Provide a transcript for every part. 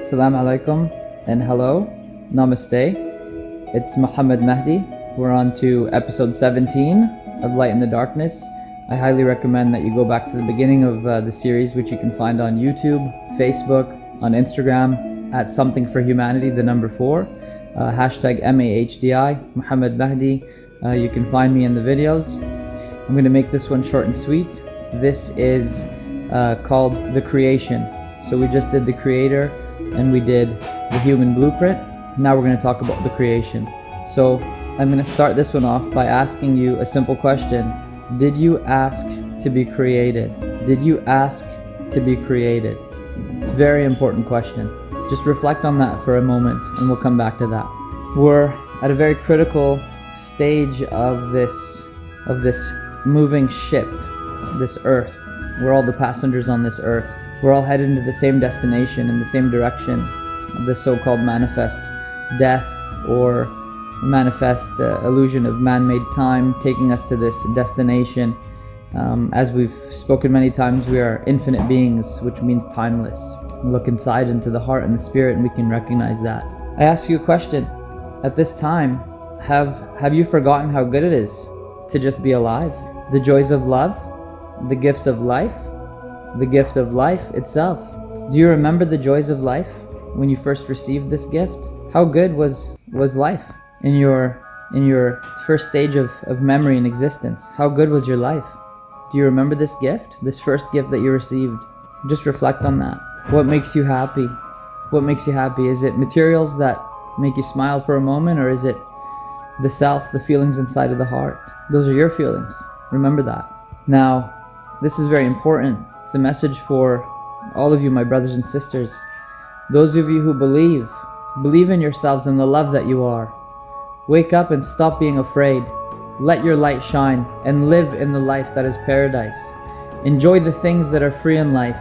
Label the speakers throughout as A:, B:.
A: Assalamu alaikum and hello, namaste. It's Mahdi. We're on to episode 17 of Light in the Darkness. I highly recommend that you go back to the beginning of the series, which you can find on YouTube, Facebook, on Instagram at Something for Humanity, the number 4, hashtag MAHDI, Muhammad Mahdi. You can find me in the videos. I'm going to make this one short and sweet. This is called The Creation. So we just did the Creator and we did the human blueprint. Now we're going to talk about the creation. So I'm going to start this one off by asking you a simple question. Did you ask to be created? Did you ask to be created? It's a very important question. Just reflect on that for a moment and we'll come back to that. We're at a very critical stage of this moving ship, this earth. We're all the passengers on this earth. We're all headed into the same destination, in the same direction, the so-called manifest death or manifest illusion of man-made time taking us to this destination. As we've spoken many times, we are infinite beings, which means timeless. Look inside into the heart and the spirit and we can recognize that. I ask you a question. At this time, have you forgotten how good it is to just be alive? The joys of love, the gifts of life, the gift of life itself. Do you remember the joys of life when you first received this gift? How good was life in your first stage of memory and existence? How good was your life? Do you remember this gift, this first gift that you received? Just reflect on that. What makes you happy? What makes you happy? Is it materials that make you smile for a moment, or is it the self, the feelings inside of the heart? Those are your feelings. Remember that. Now, this is very important. It's a message for all of you, my brothers and sisters. Those of you who believe in yourselves and the love that you are. Wake up and stop being afraid. Let your light shine and live in the life that is paradise. Enjoy the things that are free in life,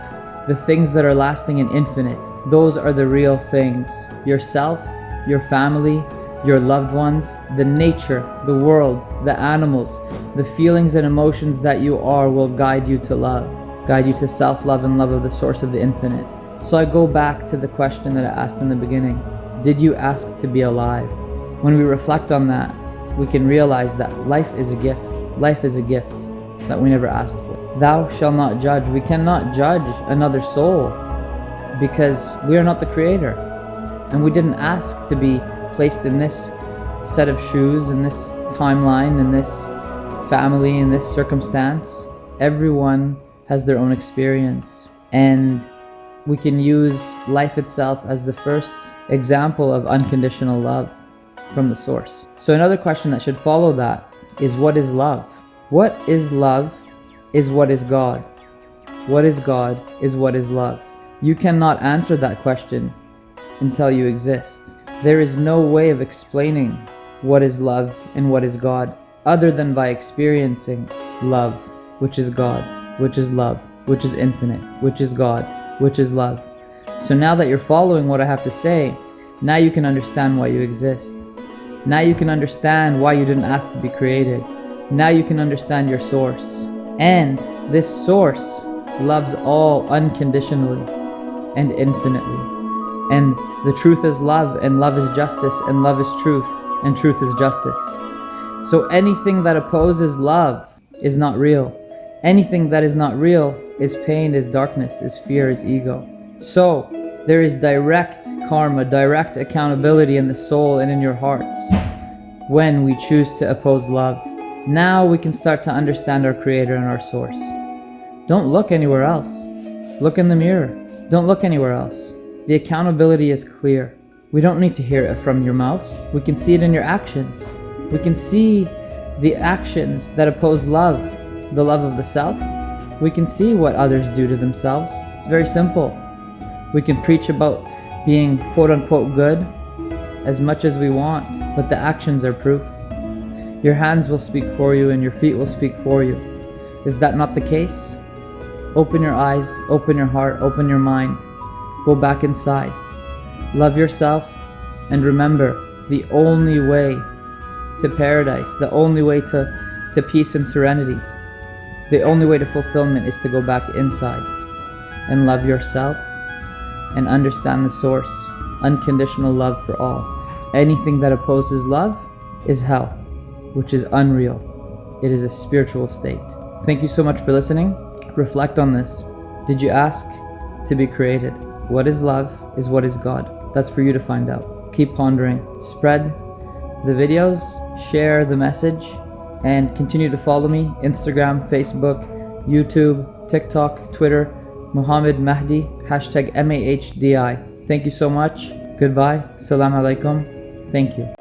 A: the things that are lasting and infinite. Those are the real things. Yourself, your family, your loved ones, the nature, the world, the animals, the feelings and emotions that you are will guide you to love, guide you to self-love and love of the source of the infinite. So I go back to the question that I asked in the beginning. Did you ask to be alive? When we reflect on that, we can realize that life is a gift. Life is a gift that we never asked for. Thou shalt not judge. We cannot judge another soul because we are not the creator. And we didn't ask to be placed in this set of shoes, in this timeline, in this family, in this circumstance. Everyone has their own experience. And we can use life itself as the first example of unconditional love from the source. So another question that should follow that is, what is love? What is love is what is God. What is God is what is love. You cannot answer that question until you exist. There is no way of explaining what is love and what is God other than by experiencing love, which is God, which is love, which is infinite, which is God, which is love. So now that you're following what I have to say, now you can understand why you exist. Now you can understand why you didn't ask to be created. Now you can understand your source. And this source loves all unconditionally and infinitely. And the truth is love, and love is justice, and love is truth, and truth is justice. So anything that opposes love is not real. Anything that is not real is pain, is darkness, is fear, is ego. So there is direct karma, direct accountability in the soul and in your hearts when we choose to oppose love. Now we can start to understand our creator and our source. Don't look anywhere else. Look in the mirror. Don't look anywhere else. The accountability is clear. We don't need to hear it from your mouth. We can see it in your actions. We can see the actions that oppose love, the love of the self. We can see what others do to themselves. It's very simple. We can preach about being quote-unquote good as much as we want, but the actions are proof. Your hands will speak for you and your feet will speak for you. Is that not the case? Open your eyes, open your heart, open your mind. Go back inside. Love yourself and remember, the only way to paradise, the only way to peace and serenity, the only way to fulfillment is to go back inside and love yourself and understand the source. Unconditional love for all. Anything that opposes love is hell, which is unreal. It is a spiritual state. Thank you so much for listening. Reflect on this. Did you ask to be created? What is love? Is what is God? That's for you to find out. Keep pondering. Spread the videos, share the message, and continue to follow me. Instagram, Facebook, YouTube, TikTok, Twitter, Muhammad Mahdi, #MAHDI. Thank you so much. Goodbye. Salam alaikum. Thank you.